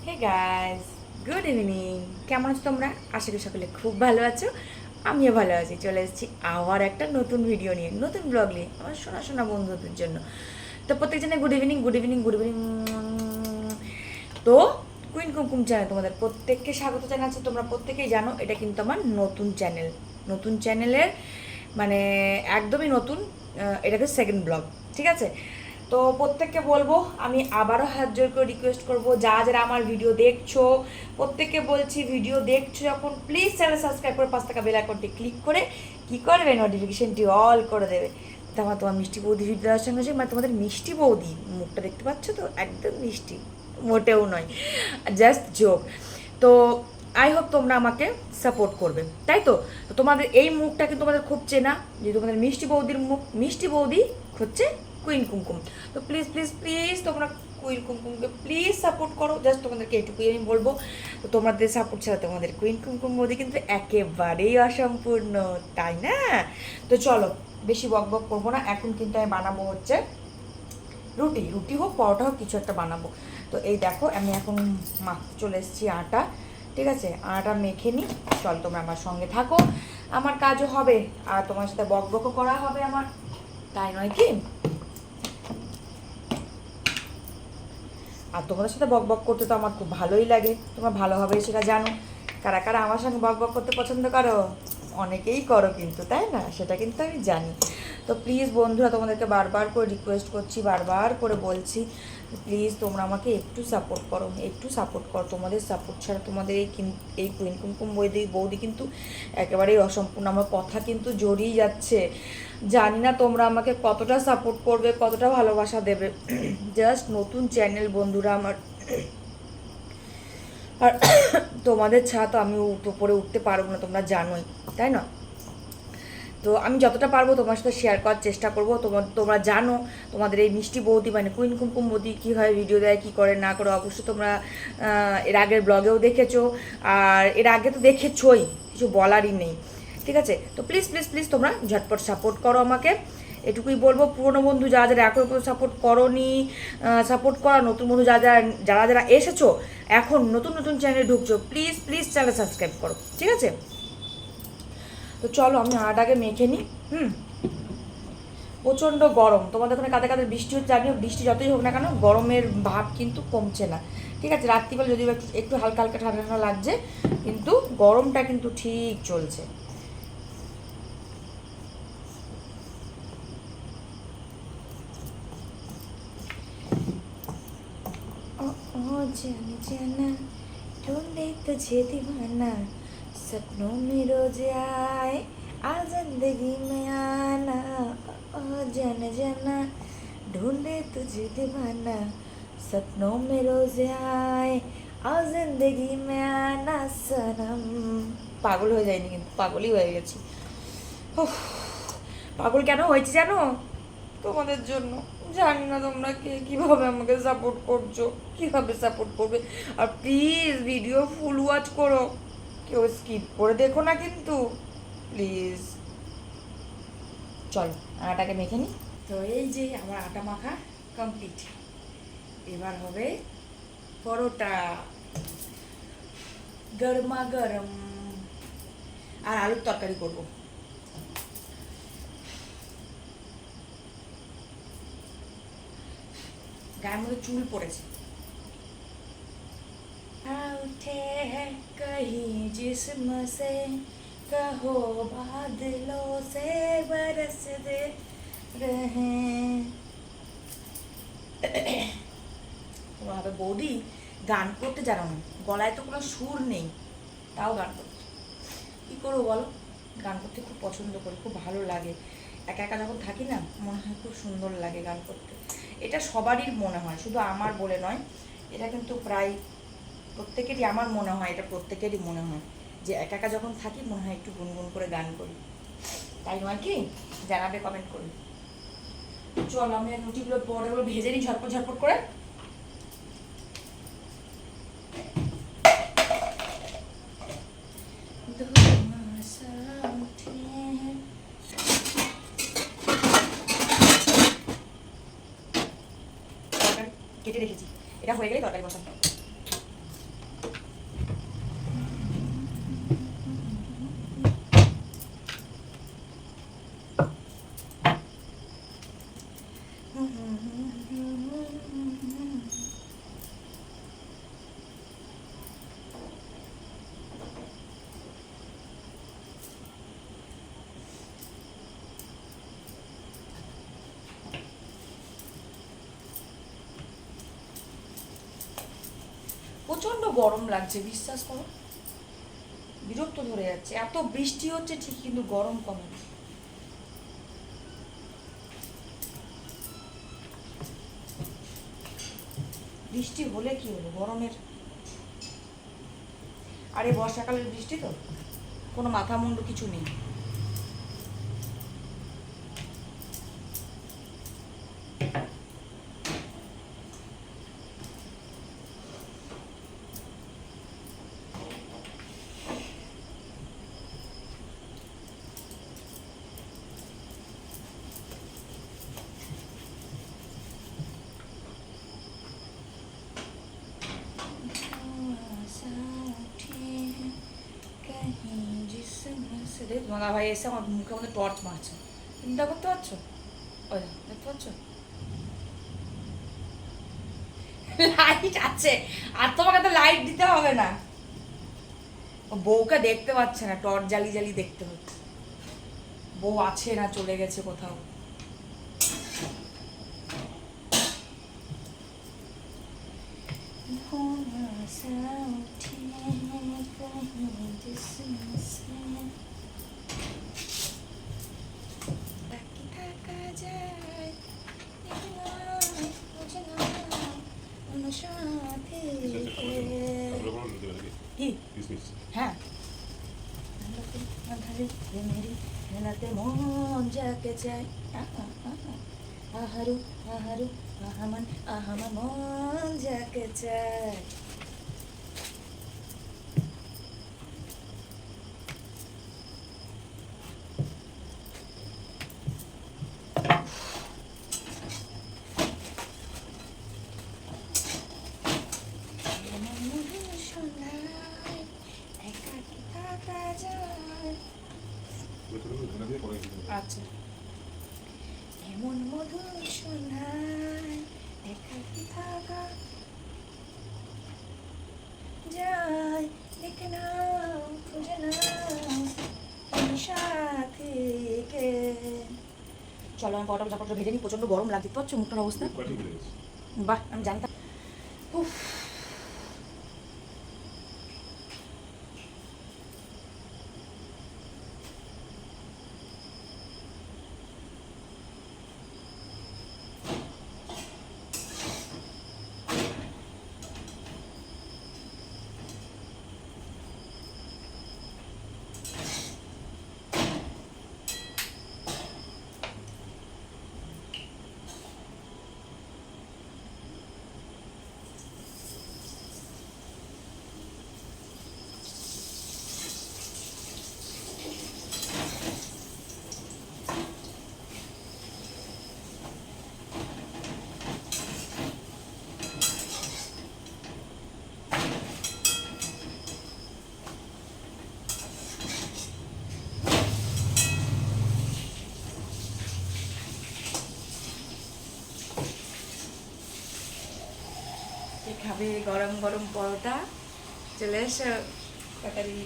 Hey guys, good evening. কেমন আছো তোমরা? আশা করি সকলে খুব ভালো আছো। আমিও ভালো আছি। চলে এসেছি আবার একটা নতুন ভিডিও নিয়ে, নতুন ব্লগ নিয়ে, আমার শোনা শোনা বন্ধুদের জন্য। তো প্রত্যেকজনে good evening, good evening, good evening. তো কুইন কুমকুম চ্যানেল তোমাদের প্রত্যেককে স্বাগত জানাচ্ছি। তোমরা প্রত্যেকেই জানো এটা কিন্তু আমার নতুন চ্যানেল। নতুন চ্যানেলের মানে একদমই নতুন, এটাকে সেকেন্ড ব্লগ, ঠিক আছে? তো প্রত্যেককে বলবো, আমি আবারও হাত জোর করে রিকোয়েস্ট করবো, যারা আমার ভিডিও দেখছো প্রত্যেককে বলছি, ভিডিও দেখছো যখন প্লিজ চ্যানেল সাবস্ক্রাইব করে 5 টাকা বেল আইকনটি ক্লিক করে কী করবে, নোটিফিকেশনটি অল করে দেবে। তোমার মিষ্টি বৌদি ভিডিও দেওয়ার সঙ্গে সঙ্গে মানে তোমাদের মিষ্টি বৌদি মুখটা দেখতে পাচ্ছ তো, একদম মিষ্টি, মোটেও নয়, জাস্ট জোক। তো আই হোপ তোমরা আমাকে সাপোর্ট করবে, তাই তো? তো তোমাদের এই মুখটা কিন্তু তোমাদের খুব চেনা, যে তোমাদের মিষ্টি বৌদির মুখ। মিষ্টি বৌদি হচ্ছে কুইন কুমকুম। তো প্লিজ প্লিজ প্লিজ তোমরা কুইন কুমকুমকে প্লিজ সাপোর্ট করো। জাস্ট তোমাদেরকে এটুকুই আমি বলবো। তো তোমাদের সাপোর্ট ছাড়া তোমাদের কুইন কুমকুম বৌদি কিন্তু একেবারেই অসম্পূর্ণ, তাই না? তো চলো বেশি বক বক করবো না। এখন কিন্তু আমি বানাবো হচ্ছে রুটি। রুটি হোক, পরোটা হোক, কিছু একটা বানাবো। তো এই দেখো আমি এখন মাখতে চলে এসেছি আটা, ঠিক আছে? আটা মেখে নিই। চল তোমরা আমার সঙ্গে থাকো, আমার কাজও হবে আর তোমার সাথে বক বকও করা হবে আমার, তাই নয় কি? আর তোমাদের সাথে বক বক করতে তো আমার খুব ভালোই লাগে, তোমরা ভালোভাবেই সেটা জানো। কারা কারা আমার সঙ্গে বক বক করতে পছন্দ করো? অনেকেই করো কিন্তু, তাই না? সেটা কিন্তু আমি জানি। তো প্লিজ বন্ধুরা, তোমাদেরকে বারবার করে রিকোয়েস্ট করছি, বারবার করে বলছি, প্লিজ তোমরা আমাকে একটু সাপোর্ট করো, একটু সাপোর্ট করো। তোমাদের সাপোর্ট ছাড়া তোমাদের এই কুইন কুমকুম বৌদি কিন্তু একেবারেই অসম্পূর্ণ। আমার কথা কিন্তু জড়িয়ে যাচ্ছে। জানি না তোমরা আমাকে কতটা সাপোর্ট করবে, কতটা ভালোবাসা দেবে। জাস্ট নতুন চ্যানেল বন্ধুরা আমার, আর তোমাদের ছাড়া তো আমি উপরে উঠতে পারবো না, তোমরা জানোই, তাই না? তো আমি যতটা পারবো তোমার সাথে শেয়ার করার চেষ্টা করবো। তোমরা জানো তোমাদের এই মিষ্টি বৌদি মানে কুইন কুমকুম বৌদি কীভাবে ভিডিও দেয়, কী করে না করে, অবশ্যই তোমরা এর আগের ব্লগেও দেখেছো, আর এর আগে তো দেখেছোই, কিছু বলারই নেই, ঠিক আছে? তো প্লিজ প্লিজ প্লিজ তোমরা ঝটপট সাপোর্ট করো আমাকে, এটুকুই বলবো। পুরনো বন্ধু যারা এখন পর্যন্ত সাপোর্ট করোনি, সাপোর্ট করা, নতুন বন্ধু যারা এসেছো, এখন নতুন নতুন চ্যানেলে ঢুকছো, প্লিজ প্লিজ চ্যানেল সাবস্ক্রাইব করো, ঠিক আছে? তো চলো আমি আটাকে মেখে নিই। প্রচণ্ড গরম, তোমাদের ওখানে কাদের কাদের বৃষ্টি হচ্ছে জানিও। বৃষ্টি যতই হোক না কেন, গরমের ভাব কিন্তু কমছে না, ঠিক আছে? রাত্রিবেলা যদিও একটু একটু হালকা হালকা ঠান্ডা ঠান্ডা লাগছে, কিন্তু গরমটা কিন্তু ঠিক চলছে। जाना जाना ढूंढे तुझे दीवाना सपनों में रोज आए आ जिंदगी में आना ओ जाना जाना ढूंढे तुझे दीवाना सपनों में रोज आए आ जिंदगी में आना सनम। পাগল হয়ে যায়নি কিন্তু, পাগলই হয়ে গেছি। পাগল কেন হয়েছি জানো? তোমাদের জন্য। জানি না তোমরা কে কীভাবে আমাকে সাপোর্ট করছো, কীভাবে সাপোর্ট করবে। আর প্লিজ ভিডিও ফুল ওয়াচ করো, কেউ স্কিপ করে দেখো না কিন্তু, প্লিজ। চলো আটাকে মেখে নিই। তো এই যে আমার আটা মাখা কমপ্লিট, এবার হবে পরোটা, গরমা গরম। আর আলুর তরকারি করবো। গায়ের মধ্যে চুল পড়েছে। उठे हैं कहीं जिस्म से कहो बादलों से बरस दे रहे। তোমার বৌদি গান করতে জানো না, গলায় তো কোনো সুর নেই, তাও গান করতে কী করবো বলো? গান করতে খুব পছন্দ করি, খুব ভালো লাগে। একা একা যখন থাকি না, মনে হয় খুব সুন্দর লাগে গান করতে। এটা সবারই মনে হয়, শুধু আমার বলে নয়, এটা কিন্তু প্রায় প্রত্যেকেরই, আমার মনে হয় এটা প্রত্যেকেরই মনে হয় যে একা একা যখন থাকি মনে হয় একটু গুনগুন করে গান করি, তাই নয় কি? জানাবে কমেন্ট করে। চল আমি রুটিগুলো পরেগুলো ভেজে নিই ঝটপট ঝটপট করে। কেটে রেখেছি, এটা হয়ে গেলে তরকারি বসাবো। প্রচণ্ড গরম লাগছে, বিশ্বাস করো, বিরক্ত ধরে যাচ্ছে। এত বৃষ্টি হচ্ছে ঠিক, কিন্তু গরম কমে না। বৃষ্টি হলে কি হলো, গরমের, আরে বর্ষাকালের বৃষ্টি তো, কোনো মাথা মুন্ডু কিছু নেই। দাদা ভাই এসে আমার মুখের মধ্যে টর্চ মারছে, চিন্তা করতে পারছো? ওই দেখতে পাচ্ছ, লাইট আছে, আর তোমাকে তো লাইট দিতে হবে না। বউকে দেখতে পাচ্ছে না, টর্চ জ্বালিয়ে জ্বালিয়ে দেখতে হচ্ছে। বউ আছে না চলে গেছে কোথাও। হ্যাঁ, মেলাতে মন যাকে চাই, আহারু আহারু আহামান আহামা মন যাকে চাই। আচ্ছা, এমন মধুর সোনায় একাকি থাকা যায়, দেখে নাও খুঁজে নাও সাথীকে। চলো আমি পটল চাপড়টা ভেজে নিই, প্রচন্ড গরম লাগছে, দেখতে পাচ্ছ মুখটার অবস্থা। বাহ, আমি জানতাম। উফ, খাবে গরম গরম পরোটা, চলে এসো তাড়াতাড়ি।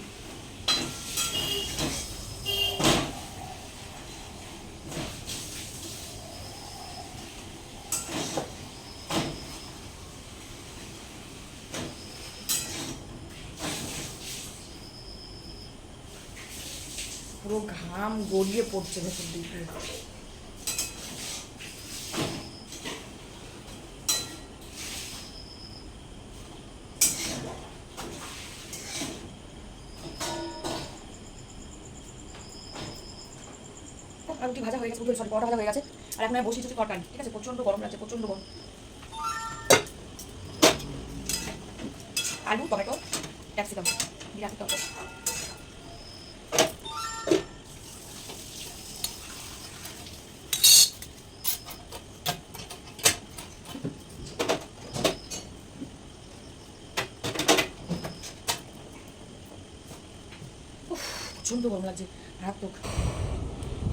পুরো ঘাম গড়িয়ে পড়ছে ভেতর দিকে। রুটি ভাজা হয়ে গেছে, সরি পরোটা ভাজা হয়ে গেছে, আর এখন আমি বসিয়েছি তরকারি। ঠিক আছে, প্রচন্ড গরম লাগছে, প্রচন্ড গরম। আলু, টমেটো, ক্যাপসিকাম, বিরাট তরকারি। প্রচন্ড গরম লাগছে, মারাত্মক।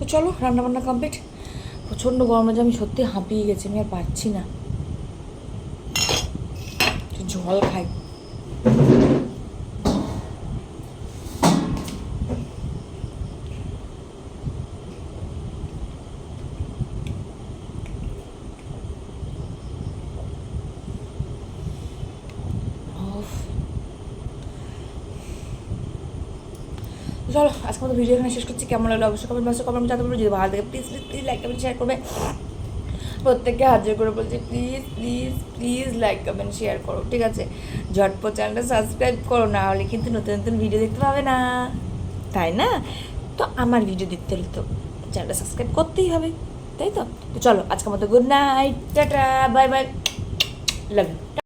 তো চলো, রান্নাবান্না কমপ্লিট। প্রচণ্ড গরম লাগছে, আমি সত্যি হাঁপিয়ে গেছি, আমি আর পারছি না। জল খাই। চলো আজকে মতো ভিডিও এখানে শেষ করছি। কেমন লাগলো অবশ্যই কমেন্ট বক্সে কমেন্ট জানাতে পারবো। যদি ভালো লাগে please please please like comment share করবে। প্রত্যেককে হাজির করে বলছি please please please like comment share করো, ঠিক আছে? ঝটপট চ্যানেলটা সাবস্ক্রাইব করো, না হলে কিন্তু নতুন নতুন ভিডিও দেখতে পাবে না, তাই না? তো আমার ভিডিও দেখতে হলে তো চ্যানেলটা সাবস্ক্রাইব করতেই হবে, তাই তো? তো চলো আজকের মতো good night, tata, bye bye, love you.